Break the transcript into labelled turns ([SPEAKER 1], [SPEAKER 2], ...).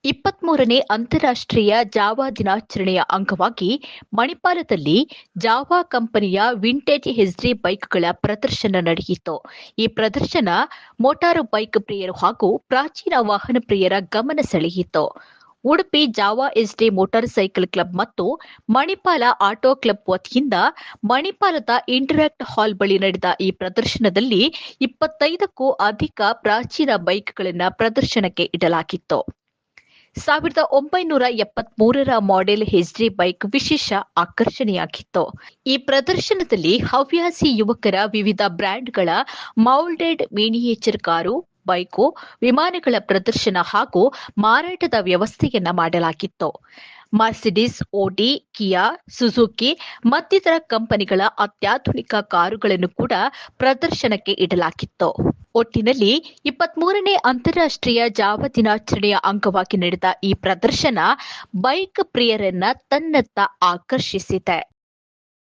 [SPEAKER 1] 23ನೇ ಅಂತಾರಾಷ್ಟ್ರೀಯ ಜಾವಾ ದಿನಾಚರಣೆಯ ಅಂಗವಾಗಿ ಮಣಿಪಾಲದಲ್ಲಿ ಜಾವಾ ಕಂಪನಿಯ ವಿಂಟೇಜ್ ಎಸ್ಡಿ ಬೈಕ್ಗಳ ಪ್ರದರ್ಶನ ನಡೆಯಿತು. ಈ ಪ್ರದರ್ಶನ ಮೋಟಾರು ಬೈಕ್ ಪ್ರಿಯರು ಹಾಗೂ ಪ್ರಾಚೀನ ವಾಹನ ಪ್ರಿಯರ ಗಮನ ಸೆಳೆಯಿತು. Udupi Jawa Yezdi motorcycle club ಮತ್ತು ಮಣಿಪಾಲ ಆಟೋ ಕ್ಲಬ್ ವತಿಯಿಂದ ಮಣಿಪಾಲದ ಇಂಟರಾಕ್ಟ್ ಹಾಲ್ ಬಳಿ ನಡೆದ ಈ ಪ್ರದರ್ಶನದಲ್ಲಿ 25ಕ್ಕೂ ಅಧಿಕ ಪ್ರಾಚೀನ ಬೈಕ್ಗಳನ್ನು ಪ್ರದರ್ಶನಕ್ಕೆ ಇಡಲಾಗಿತ್ತು. 1973ರ ಮಾಡೆಲ್ ಎಸ್ಡಿ ಬೈಕ್ ವಿಶೇಷ ಆಕರ್ಷಣೆಯಾಗಿತ್ತು. ಈ ಪ್ರದರ್ಶನದಲ್ಲಿ ಹವ್ಯಾಸಿ ಯುವಕರ ವಿವಿಧ ಬ್ರ್ಯಾಂಡ್ಗಳ ಮೌಲ್ಡೆಡ್ ಮಿನಿಯೇಚರ್ ಕಾರು, ಬೈಕು, ವಿಮಾನಗಳ ಪ್ರದರ್ಶನ ಹಾಗೂ ಮಾರಾಟದ ವ್ಯವಸ್ಥೆಯನ್ನ ಮಾಡಲಾಗಿತ್ತು. ಮರ್ಸಿಡಿಸ್, ಓಡಿ, ಕಿಯಾ, ಸುಜುಕಿ ಮತ್ತಿತರ ಕಂಪನಿಗಳ ಅತ್ಯಾಧುನಿಕ ಕಾರುಗಳನ್ನು ಕೂಡ ಪ್ರದರ್ಶನಕ್ಕೆ ಇಡಲಾಗಿತ್ತು. ಒಟ್ಟಿನಲ್ಲಿ 23ನೇ ಅಂತಾರಾಷ್ಟ್ರೀಯ ಜಾವಾ ದಿನಾಚರಣೆಯ ಅಂಗವಾಗಿ ನಡೆದ ಈ ಪ್ರದರ್ಶನ ಬೈಕ್ ಪ್ರಿಯರನ್ನ ತನ್ನತ್ತ ಆಕರ್ಷಿಸಿದೆ.